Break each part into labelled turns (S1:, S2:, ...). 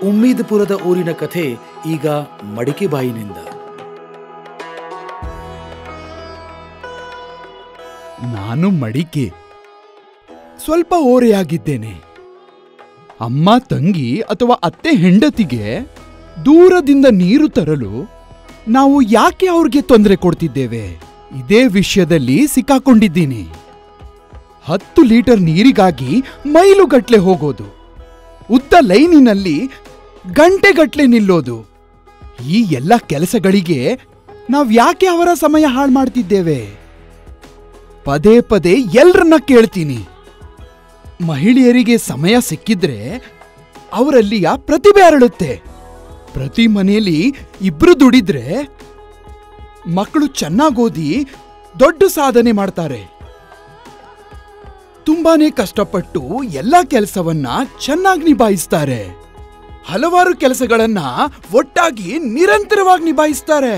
S1: ಉಮ್ಮೀದ್ಪುರದ ಊರಿನ ಕಥೆ ಈಗ ಮಡಿಕೆಬಾಯಿನಿಂದ.
S2: ನಾನು ಮಡಿಕೆ, ಸ್ವಲ್ಪ ಓರೆಯಾಗಿದ್ದೇನೆ. ಅಮ್ಮ ತಂಗಿ ಅಥವಾ ಅತ್ತೆ ಹೆಂಡತಿಗೆ ದೂರದಿಂದ ನೀರು ತರಲು ನಾವು ಯಾಕೆ ಅವ್ರಿಗೆ ತೊಂದರೆ ಕೊಡ್ತಿದ್ದೇವೆ? ಇದೇ ವಿಷಯದಲ್ಲಿ ಸಿಕ್ಕಾಕೊಂಡಿದ್ದೀನಿ. 10 ಲೀಟರ್ ನೀರಿಗಾಗಿ ಮೈಲುಗಟ್ಲೆ ಹೋಗೋದು, ಉದ್ದ ಲೈನಿನಲ್ಲಿ ಗಂಟೆಗಟ್ಲೆ ನಿಲ್ಲೋದು, ಈ ಎಲ್ಲ ಕೆಲಸಗಳಿಗೆ ನಾವ್ ಯಾಕೆ ಅವರ ಸಮಯ ಹಾಳು ಮಾಡ್ತಿದ್ದೇವೆ? ಪದೇ ಪದೇ ಎಲ್ರನ್ನ ಕೇಳ್ತೀನಿ. ಮಹಿಳೆಯರಿಗೆ ಸಮಯ ಸಿಕ್ಕಿದ್ರೆ ಅವರಲ್ಲಿಯ ಪ್ರತಿಭೆ ಅರಳುತ್ತೆ. ಪ್ರತಿ ಮನೆಯಲ್ಲಿ ಇಬ್ರು ದುಡಿದ್ರೆ ಮಕ್ಕಳು ಚೆನ್ನಾಗೋದಿ ದೊಡ್ಡ ಸಾಧನೆ ಮಾಡ್ತಾರೆ. ತುಂಬಾನೇ ಕಷ್ಟಪಟ್ಟು ಎಲ್ಲ ಕೆಲಸವನ್ನ ಚೆನ್ನಾಗಿ ನಿಭಾಯಿಸ್ತಾರೆ. ಹಲವಾರು ಕೆಲಸಗಳನ್ನ ಒಟ್ಟಾಗಿ ನಿರಂತರವಾಗಿ ನಿಭಾಯಿಸ್ತಾರೆ.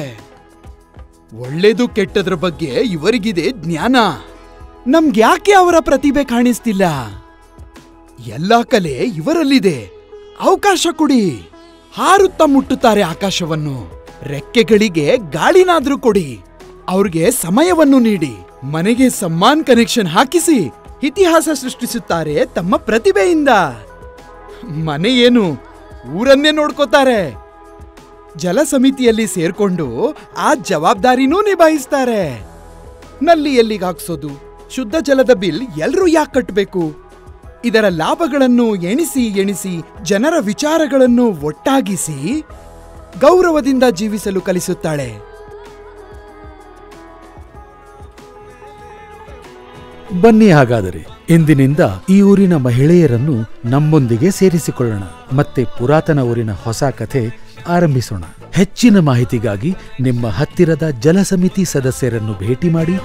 S2: ಒಳ್ಳೇದು ಕೆಟ್ಟದ್ರ ಬಗ್ಗೆ ಇವರಿಗಿದೆ ಜ್ಞಾನ. ನಮ್ಗ್ಯಾಕೆ ಅವರ ಪ್ರತಿಭೆ ಕಾಣಿಸ್ತಿಲ್ಲ? ಎಲ್ಲಾ ಕಲೆ ಇವರಲ್ಲಿದೆ. ಅವಕಾಶ ಕೊಡಿ. ಹಾರುತ್ತಾ ಮುಟ್ಟುತ್ತಾರೆ ಆಕಾಶವನ್ನು. ರೆಕ್ಕೆಗಳಿಗೆ ಗಾಳಿನಾದ್ರೂ ಕೊಡಿ. ಅವ್ರಿಗೆ ಸಮಯವನ್ನು ನೀಡಿ. ಮನೆಗೆ ಸಮ್ಮಾನ್ ಕನೆಕ್ಷನ್ ಹಾಕಿಸಿ ಇತಿಹಾಸ ಸೃಷ್ಟಿಸುತ್ತಾರೆ ತಮ್ಮ ಪ್ರತಿಭೆಯಿಂದ. ಮನೆ ಏನು, ಊರನ್ನೇ ನೋಡ್ಕೋತಾರೆ. ಜಲ ಸಮಿತಿಯಲ್ಲಿ ಸೇರ್ಕೊಂಡು ಆ ಜವಾಬ್ದಾರಿನೂ ನಿಭಾಯಿಸ್ತಾರೆ. ನಲ್ಲಿ ಎಲ್ಲಿಗೆ ಹಾಕ್ಸೋದು, ಶುದ್ಧ ಜಲದ ಬಿಲ್ ಎಲ್ರೂ ಯಾಕೆ ಕಟ್ಟಬೇಕು? ಇದರ ಲಾಭಗಳನ್ನು ಎಣಿಸಿ ಜನರ ವಿಚಾರಗಳನ್ನು ಒಟ್ಟಾಗಿಸಿ ಗೌರವದಿಂದ ಜೀವಿಸಲು ಕಲಿಸುತ್ತಾಳೆ.
S1: ಬನ್ನಿ ಹಾಗಾದರೆ ಇಂದಿನಿಂದ ಈ ಊರಿನ ಮಹಿಳೆಯರನ್ನು ನಮ್ಮೊಂದಿಗೆ ಸೇರಿಸಿಕೊಳ್ಳೋಣ. ಮತ್ತೆ ಪುರಾತನ ಊರಿನ ಹೊಸ ಕಥೆ ಆರಂಭಿಸೋಣ. ಹೆಚ್ಚಿನ ಮಾಹಿತಿಗಾಗಿ ನಿಮ್ಮ ಹತ್ತಿರದ ಜಲ ಸಮಿತಿ ಸದಸ್ಯರನ್ನು ಭೇಟಿ ಮಾಡಿ.